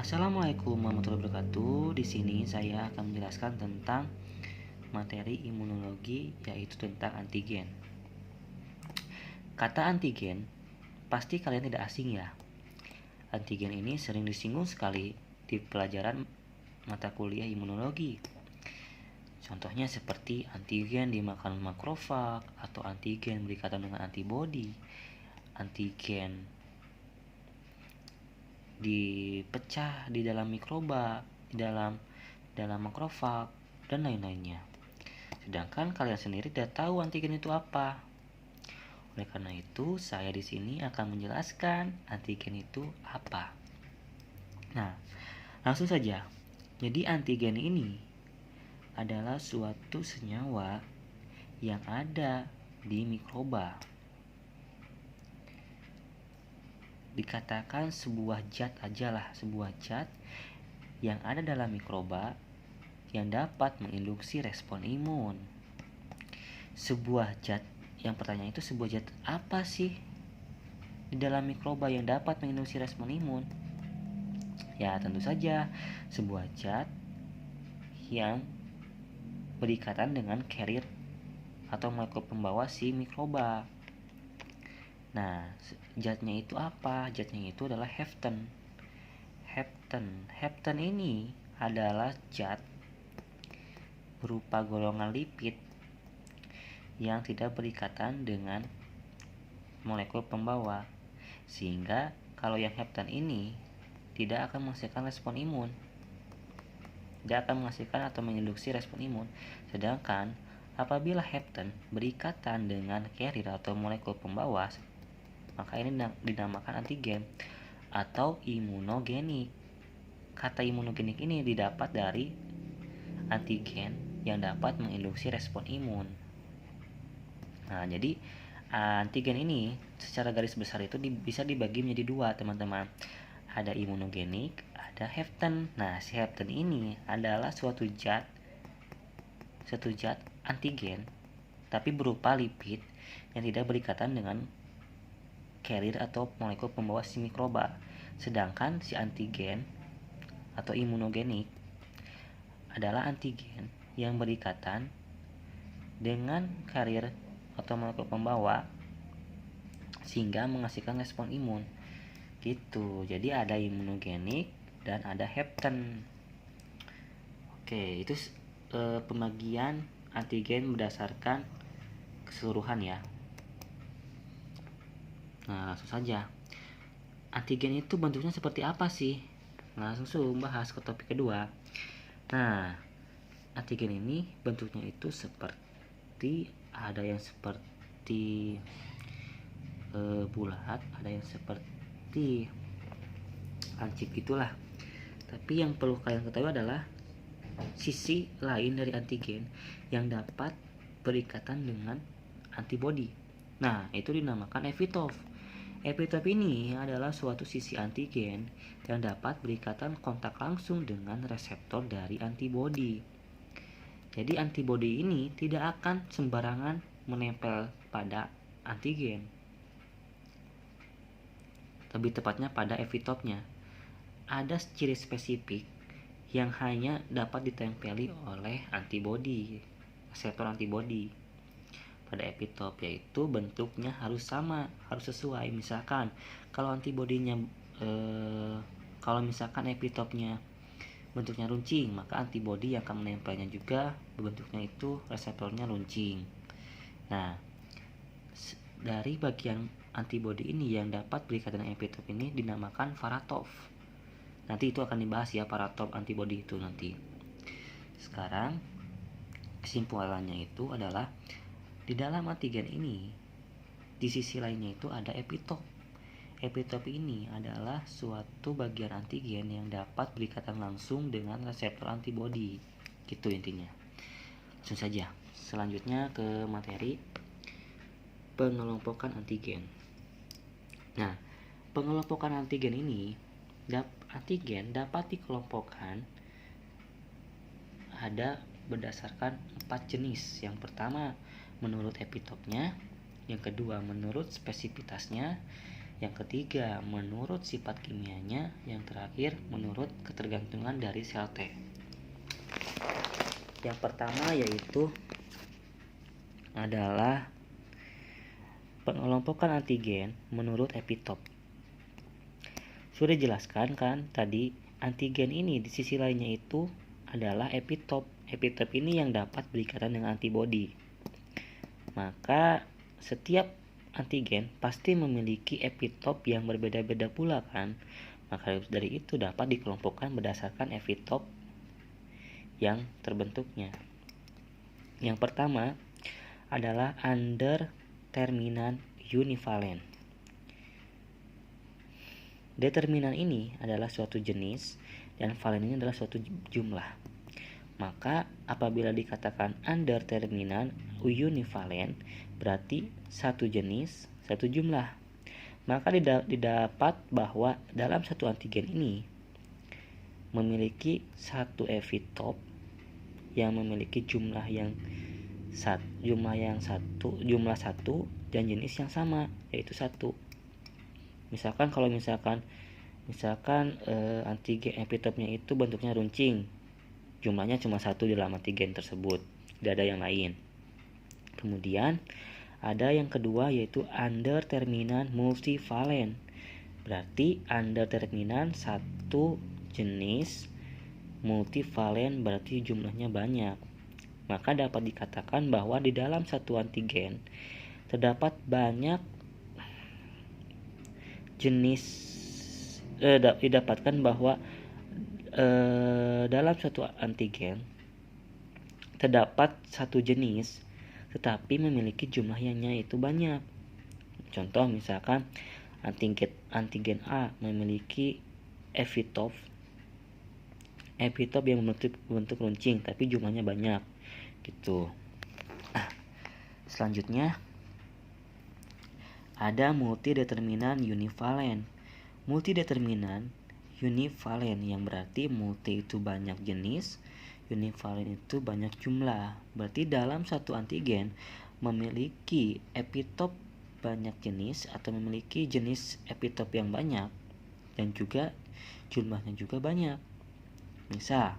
Assalamualaikum warahmatullahi wabarakatuh. Di sini saya akan menjelaskan tentang materi imunologi, yaitu tentang antigen. Kata antigen pasti kalian tidak asing ya. Antigen ini sering disinggung sekali di pelajaran mata kuliah imunologi. Contohnya seperti antigen dimakan makrofag atau antigen berikatan dengan antibodi, antigen dipecah di dalam mikroba, di dalam makrofag dan lain-lainnya. Sedangkan kalian sendiri tidak tahu antigen itu apa. Oleh karena itu, saya di sini akan menjelaskan antigen itu apa. Nah, langsung saja. Jadi antigen ini adalah suatu senyawa yang ada di mikroba. Dikatakan sebuah zat ajalah, sebuah zat yang ada dalam mikroba yang dapat menginduksi respon imun. Sebuah zat, yang pertanyaan itu sebuah zat apa sih di dalam mikroba yang dapat menginduksi respon imun? Ya, tentu saja sebuah zat yang berikatan dengan carrier atau molekul pembawa si mikroba. Nah, zatnya itu apa? Zatnya itu adalah hepten. Hepten ini adalah zat berupa golongan lipid yang tidak berikatan dengan molekul pembawa, sehingga kalau yang hepten ini tidak akan menghasilkan respon imun, tidak akan menghasilkan atau menginduksi respon imun. Sedangkan apabila hepten berikatan dengan carrier atau molekul pembawa, maka ini dinamakan antigen atau imunogenik. Kata imunogenik ini didapat dari antigen yang dapat menginduksi respon imun. Nah, jadi antigen ini secara garis besar itu bisa dibagi menjadi dua, teman-teman. Ada imunogenik, ada hepten. Nah, si hepten ini adalah suatu zat antigen tapi berupa lipid yang tidak berikatan dengan carrier atau molekul pembawa si mikroba. Sedangkan si antigen atau imunogenik adalah antigen yang berikatan dengan carrier atau molekul pembawa sehingga menghasilkan respon imun. Gitu. Jadi ada imunogenik dan ada hepten. Oke, itu pembagian antigen berdasarkan keseluruhan ya. Nah, langsung saja. Antigen itu bentuknya seperti apa sih? Langsung bahas ke topik kedua. Nah, antigen ini bentuknya itu seperti, ada yang seperti bulat, ada yang seperti lancip gitulah. Tapi yang perlu kalian ketahui adalah sisi lain dari antigen yang dapat berikatan dengan antibodi. Nah, itu dinamakan epitope. Epitope ini adalah suatu sisi antigen yang dapat berikatan kontak langsung dengan reseptor dari antibodi. Jadi antibodi ini tidak akan sembarangan menempel pada antigen. Lebih tepatnya pada epitope-nya. Ada ciri spesifik yang hanya dapat ditempeli oleh antibodi, reseptor antibodi pada epitope, yaitu bentuknya harus sama, harus sesuai. Misalkan kalau antibodinya kalau misalkan epitope-nya bentuknya runcing, maka antibodi yang akan menempelnya juga bentuknya itu reseptornya runcing. Nah, dari bagian antibodi ini yang dapat berikatan dengan epitope ini dinamakan paratop. Nanti itu akan dibahas ya, paratop antibodi itu nanti. Sekarang kesimpulannya itu adalah di dalam antigen ini, di sisi lainnya itu ada epitope. Epitope ini adalah suatu bagian antigen yang dapat berikatan langsung dengan reseptor antibodi. Gitu intinya. Langsung saja. Selanjutnya ke materi pengelompokan antigen. Nah, pengelompokan antigen ini, antigen dapat dikelompokkan ada berdasarkan 4 jenis. Yang pertama menurut epitopnya, yang kedua menurut spesifitasnya, Yang ketiga, menurut sifat kimianya. Yang terakhir, menurut ketergantungan dari sel T. Yang pertama yaitu adalah pengelompokan antigen menurut epitop. Sudah dijelaskan kan tadi, antigen ini di sisi lainnya itu adalah epitop. Epitop ini yang dapat berikatan dengan antibodi. Maka setiap antigen pasti memiliki epitop yang berbeda-beda pula kan. Maka dari itu dapat dikelompokkan berdasarkan epitop yang terbentuknya. Yang pertama adalah underterminan univalen. Determinan ini adalah suatu jenis dan valen ini adalah suatu jumlah. Maka apabila dikatakan underterminan univalen berarti satu jenis, satu jumlah. Maka didapat bahwa dalam satu antigen ini memiliki satu epitop yang memiliki jumlah satu dan jenis yang sama, yaitu satu. Misalkan antigen epitopnya itu bentuknya runcing, jumlahnya cuma satu di dalam antigen tersebut, tidak ada yang lain. Kemudian ada yang kedua yaitu underterminan multivalen. Berarti underterminan satu jenis, multivalen berarti jumlahnya banyak. Maka dapat dikatakan bahwa di dalam satu antigen terdapat banyak jenis, didapatkan bahwa dalam suatu antigen terdapat satu jenis tetapi memiliki jumlahnya itu banyak. Contoh misalkan antigen A memiliki epitop yang bentuk runcing tapi jumlahnya banyak gitu. Selanjutnya ada multideterminan univalen. Multideterminan univalen yang berarti multi itu banyak jenis, univalen itu banyak jumlah. Berarti dalam satu antigen memiliki epitop banyak jenis atau memiliki jenis epitop yang banyak dan juga jumlahnya juga banyak. Misal,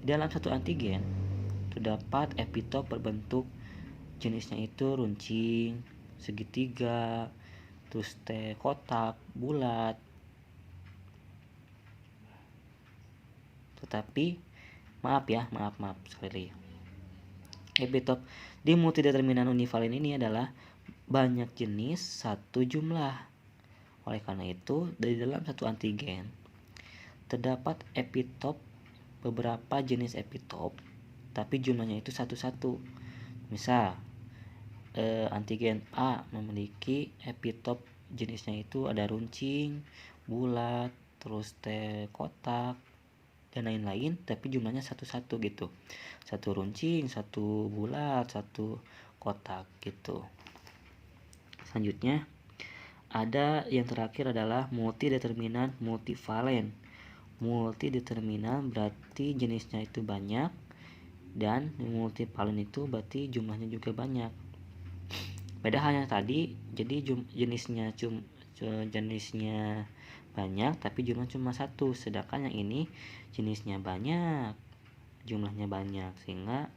dalam satu antigen terdapat epitop berbentuk jenisnya itu runcing, segitiga, terus kotak, bulat. Tetapi maaf sekali. Epitop di multideterminan univalen ini adalah banyak jenis satu jumlah. Oleh karena itu, dari dalam satu antigen terdapat epitop beberapa jenis epitop, tapi jumlahnya itu satu-satu. Misal, antigen A memiliki epitop jenisnya itu ada runcing, bulat, terus kotak dan lain-lain, tapi jumlahnya satu-satu gitu. Satu runcing, satu bulat, satu kotak gitu. Selanjutnya ada yang terakhir adalah multideterminan multivalen. Multideterminan berarti jenisnya itu banyak dan multivalen itu berarti jumlahnya juga banyak. Beda halnya tadi, jadi jenisnya banyak tapi jumlah cuma satu, sedangkan yang ini jenisnya banyak, jumlahnya banyak, sehingga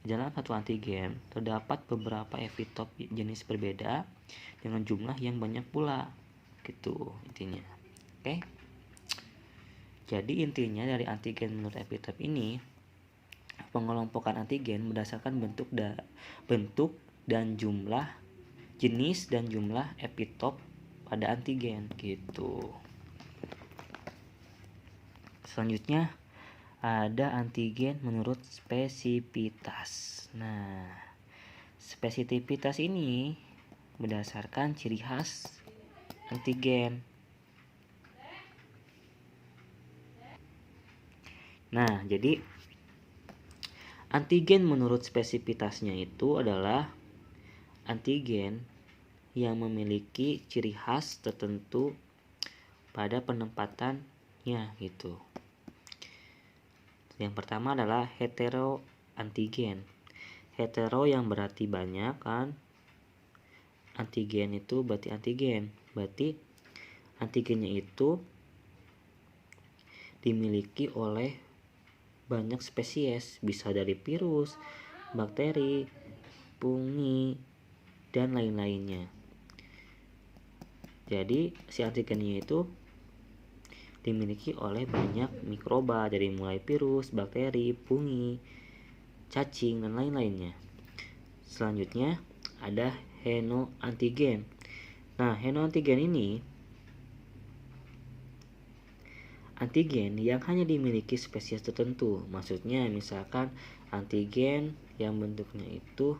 di dalam satu antigen terdapat beberapa epitop jenis berbeda dengan jumlah yang banyak pula, gitu intinya. Oke. Jadi intinya dari antigen menurut epitop ini, pengelompokan antigen berdasarkan bentuk dan jumlah jenis dan jumlah epitop pada antigen gitu. Selanjutnya ada antigen menurut spesifitas. Nah, spesifitas ini berdasarkan ciri khas antigen. Nah, jadi antigen menurut spesifitasnya itu adalah antigen yang memiliki ciri khas tertentu pada penempatannya gitu. Yang pertama adalah hetero antigen. Hetero yang berarti banyak kan. Antigen itu berarti antigen. Berarti antigennya itu dimiliki oleh banyak spesies, bisa dari virus, bakteri, fungi, dan lain-lainnya. Jadi si antigennya itu dimiliki oleh banyak mikroba, dari mulai virus, bakteri, fungi, cacing, dan lain-lainnya. Selanjutnya ada henoantigen. Nah, henoantigen ini antigen yang hanya dimiliki spesies tertentu. Maksudnya misalkan antigen yang bentuknya itu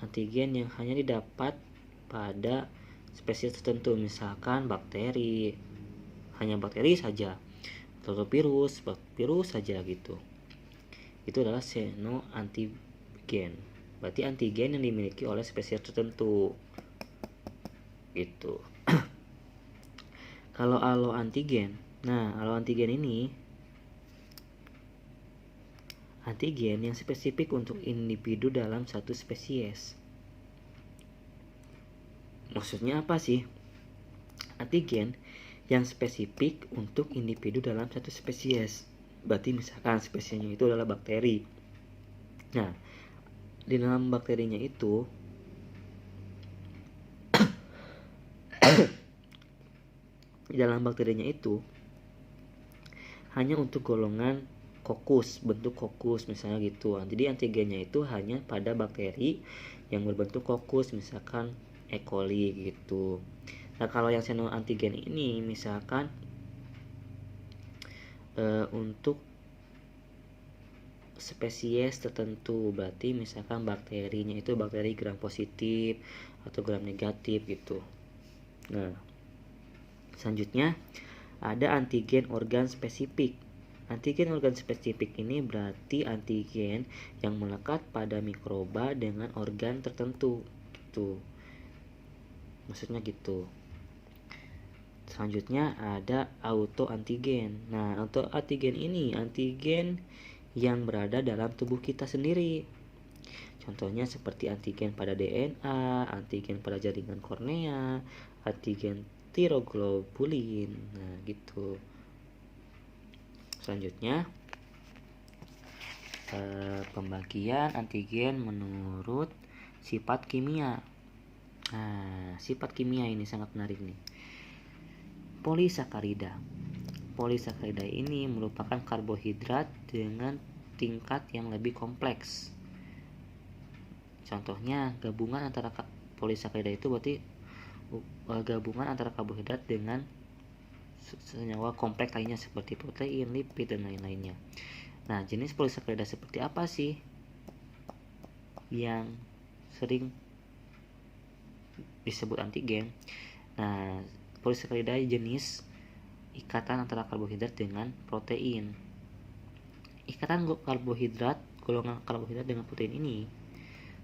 antigen yang hanya didapat pada spesies tertentu, misalkan bakteri, hanya bakteri saja, atau virus saja gitu. Itu adalah henoantigen. Berarti antigen yang dimiliki oleh spesies tertentu. Gitu. Kalau alloantigen. Nah, alloantigen ini antigen yang spesifik untuk individu dalam satu spesies. Maksudnya apa sih? Antigen yang spesifik untuk individu dalam satu spesies. Berarti misalkan spesiesnya itu adalah bakteri. Nah, di dalam bakterinya itu hanya untuk golongan kokus, bentuk kokus misalnya gitu. Jadi antigennya itu hanya pada bakteri yang berbentuk kokus, misalkan E. coli gitu. Nah, kalau yang henoantigen ini misalkan untuk spesies tertentu, berarti misalkan bakterinya itu bakteri gram positif atau gram negatif gitu. Nah, selanjutnya ada antigen organ spesifik. Antigen organ spesifik ini berarti antigen yang melekat pada mikroba dengan organ tertentu gitu. Maksudnya gitu. Selanjutnya ada autoantigen. Nah, autoantigen ini antigen yang berada dalam tubuh kita sendiri. Contohnya seperti antigen pada DNA, antigen pada jaringan kornea, antigen tiroglobulin. Nah, gitu. Selanjutnya pembagian antigen menurut sifat kimia. Nah, sifat kimia ini sangat menarik nih. Polisakarida. Polisakarida ini merupakan karbohidrat dengan tingkat yang lebih kompleks. Contohnya gabungan antara polisakarida itu berarti gabungan antara karbohidrat dengan senyawa kompleks lainnya seperti protein, lipid, dan lain-lainnya. Nah, jenis polisakarida seperti apa sih yang sering disebut antigen? Nah, polisakarida jenis ikatan antara karbohidrat dengan protein. Ikatan karbohidrat, golongan karbohidrat dengan protein ini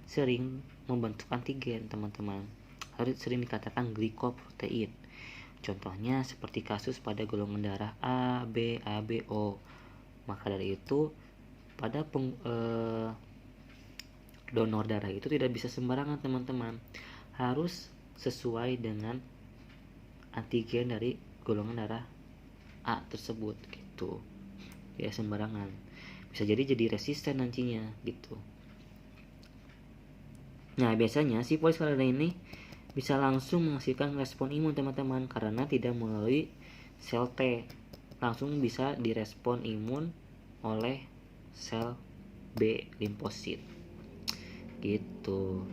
sering membentuk antigen, teman-teman. Harus sering dikatakan glikoprotein. Contohnya seperti kasus pada golongan darah A, B, AB, O. Maka dari itu pada donor darah itu tidak bisa sembarangan, teman-teman. Harus sesuai dengan antigen dari golongan darah A tersebut gitu. Ya, sembarangan. Bisa jadi resisten nantinya gitu. Nah, biasanya si polisakarida ini bisa langsung menghasilkan respon imun, teman-teman, karena tidak melalui sel T. Langsung bisa direspon imun oleh sel B, limfosit. Gitu.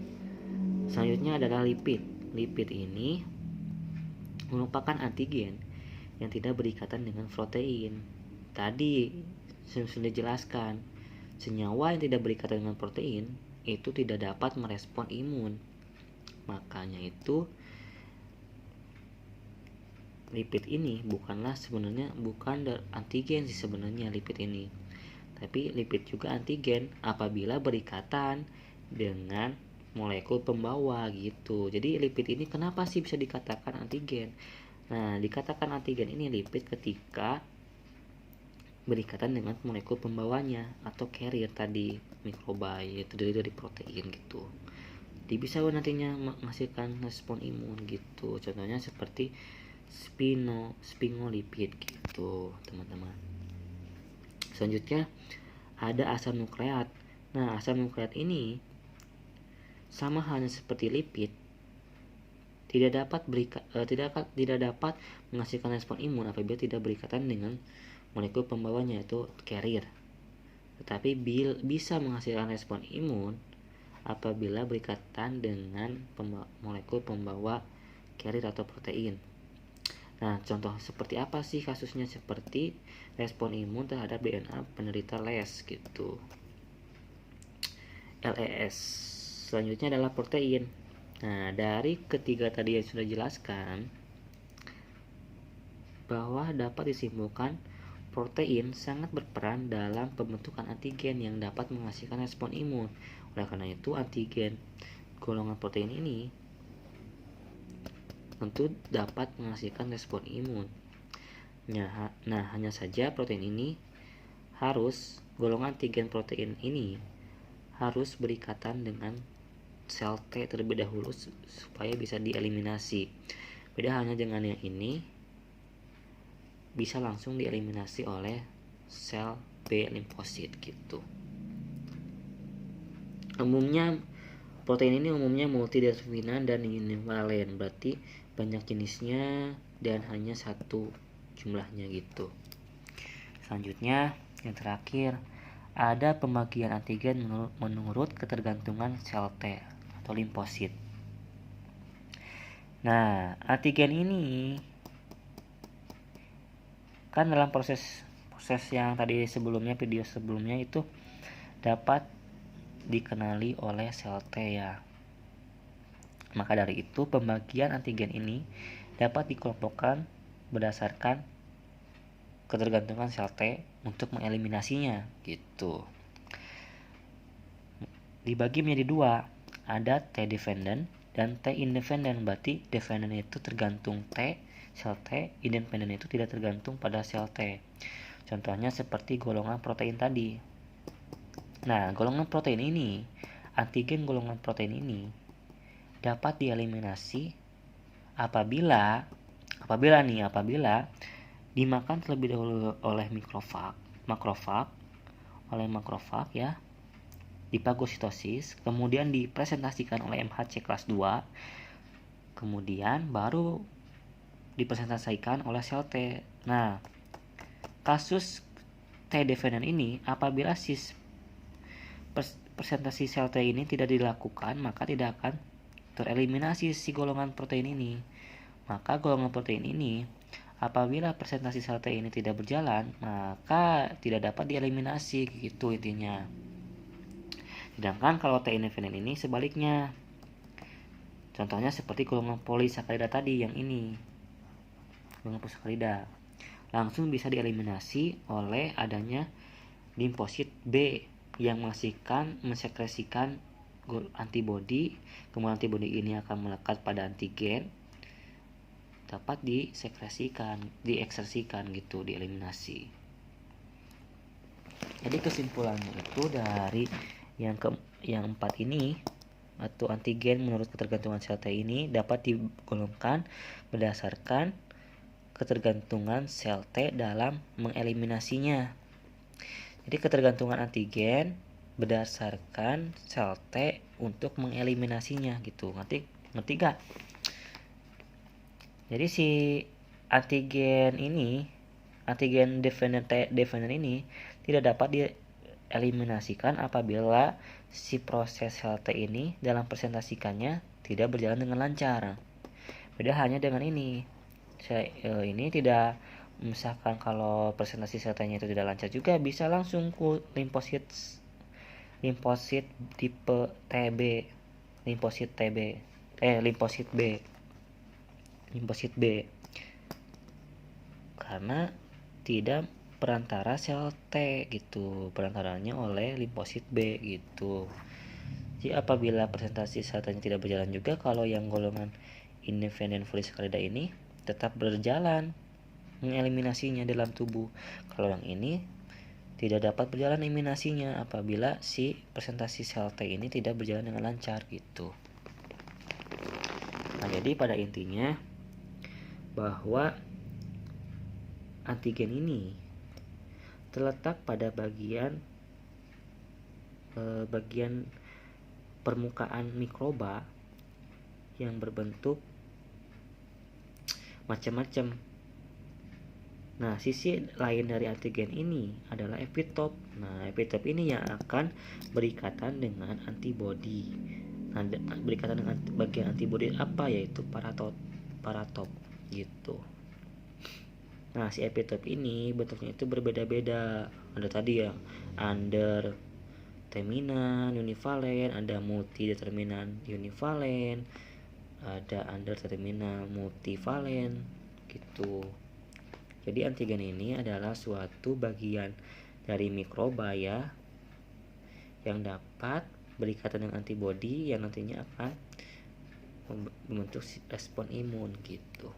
Selanjutnya adalah lipid. Lipid ini merupakan antigen yang tidak berikatan dengan protein. Tadi sudah dijelaskan, senyawa yang tidak berikatan dengan protein itu tidak dapat merespon imun. Makanya itu lipid ini bukan antigen sih sebenarnya lipid ini. Tapi lipid juga antigen apabila berikatan dengan molekul pembawa gitu. Jadi lipid ini kenapa sih bisa dikatakan antigen? Nah, dikatakan antigen ini lipid ketika berikatan dengan molekul pembawanya atau carrier tadi, mikroba, yaitu dari protein gitu. Jadi bisa nantinya menghasilkan respon imun gitu. Contohnya seperti sphingolipid gitu teman-teman. Selanjutnya ada asam nukleat. Nah, asam nukleat ini sama halnya seperti lipid, tidak dapat menghasilkan respon imun apabila tidak berikatan dengan molekul pembawanya, yaitu carrier. Tetapi bisa menghasilkan respon imun apabila berikatan dengan molekul pembawa carrier atau protein. Nah, contoh seperti apa sih kasusnya? Seperti respon imun terhadap DNA penderita LES gitu. LES. Selanjutnya adalah protein. Nah, dari ketiga tadi yang sudah jelaskan, bahwa dapat disimpulkan protein sangat berperan dalam pembentukan antigen yang dapat menghasilkan respon imun. Oleh karena itu, antigen golongan protein ini tentu dapat menghasilkan respon imun. Nah, hanya saja golongan antigen protein ini harus berikatan dengan sel T terlebih dahulu supaya bisa dieliminasi. Beda halnya dengan yang ini, bisa langsung dieliminasi oleh sel B limfosit gitu. Protein ini umumnya multideterminan dan univalen, berarti banyak jenisnya dan hanya satu jumlahnya gitu. Selanjutnya, yang terakhir, ada pembagian antigen menurut ketergantungan sel T atau limfosit. Nah, antigen ini kan dalam proses yang tadi video sebelumnya itu dapat dikenali oleh sel T ya. Maka dari itu, pembagian antigen ini dapat dikelompokkan berdasarkan ketergantungan sel T untuk mengeliminasinya gitu. Dibagi menjadi dua, ada T dependent dan T independent. Berarti dependent itu tergantung sel T, independent itu tidak tergantung pada sel T. Contohnya seperti golongan protein tadi. Nah, antigen golongan protein ini dapat dieliminasi apabila dimakan terlebih dahulu oleh makrofag ya, difagositosis, kemudian dipresentasikan oleh MHC kelas 2, kemudian baru dipresentasikan oleh sel T. Nah, kasus T dependent ini apabila presentasi sel T ini tidak dilakukan, maka tidak akan tereliminasi si golongan protein ini. Maka golongan protein ini apabila presentasi sel T ini tidak berjalan, maka tidak dapat dieliminasi gitu intinya. Sedangkan kalau T independent ini sebaliknya. Contohnya seperti golongan polisakarida tadi yang ini. Golongan polisakarida langsung bisa dieliminasi oleh adanya limfosit B yang mensekresikan antibodi. Kemudian antibodi ini akan melekat pada antigen, dapat diekspresikan gitu, dieliminasi. Jadi kesimpulannya itu dari yang 4 ini, atau antigen menurut ketergantungan sel T ini dapat digolongkan berdasarkan ketergantungan sel T dalam mengeliminasinya. Jadi ketergantungan antigen berdasarkan sel T untuk mengeliminasinya gitu. Ngerti gak? Jadi si antigen dependent ini tidak dapat dieliminasikan apabila si proses sel T ini dalam presentasikannya tidak berjalan dengan lancar. Beda hanya dengan ini. Ini tidak, misalkan kalau presentasi sel T-nya itu tidak lancar juga, bisa langsung ke limfosit tipe TB, limfosit B, karena tidak perantara sel T gitu, perantaranya oleh limfosit B gitu. Jadi apabila presentasi sel T-nya tidak berjalan juga, kalau yang golongan independent polisakarida ini tetap berjalan mengeliminasinya dalam tubuh. Kalau yang ini tidak dapat berjalan eliminasinya apabila si presentasi sel T ini tidak berjalan dengan lancar gitu. Nah, jadi pada intinya bahwa antigen ini terletak pada bagian permukaan mikroba yang berbentuk macam-macam. Nah, sisi lain dari antigen ini adalah epitop. Nah, epitop ini yang akan berikatan dengan antibodi. Nah, berikatan dengan bagian antibodi apa? Yaitu paratop gitu. Nah, si epitop ini bentuknya itu berbeda-beda. Ada tadi yang under determinan univalen, ada multi determinan univalen, ada under determinan multivalen gitu. Jadi antigen ini adalah suatu bagian dari mikroba ya, yang dapat berikatan dengan antibodi yang nantinya akan membentuk respon imun gitu.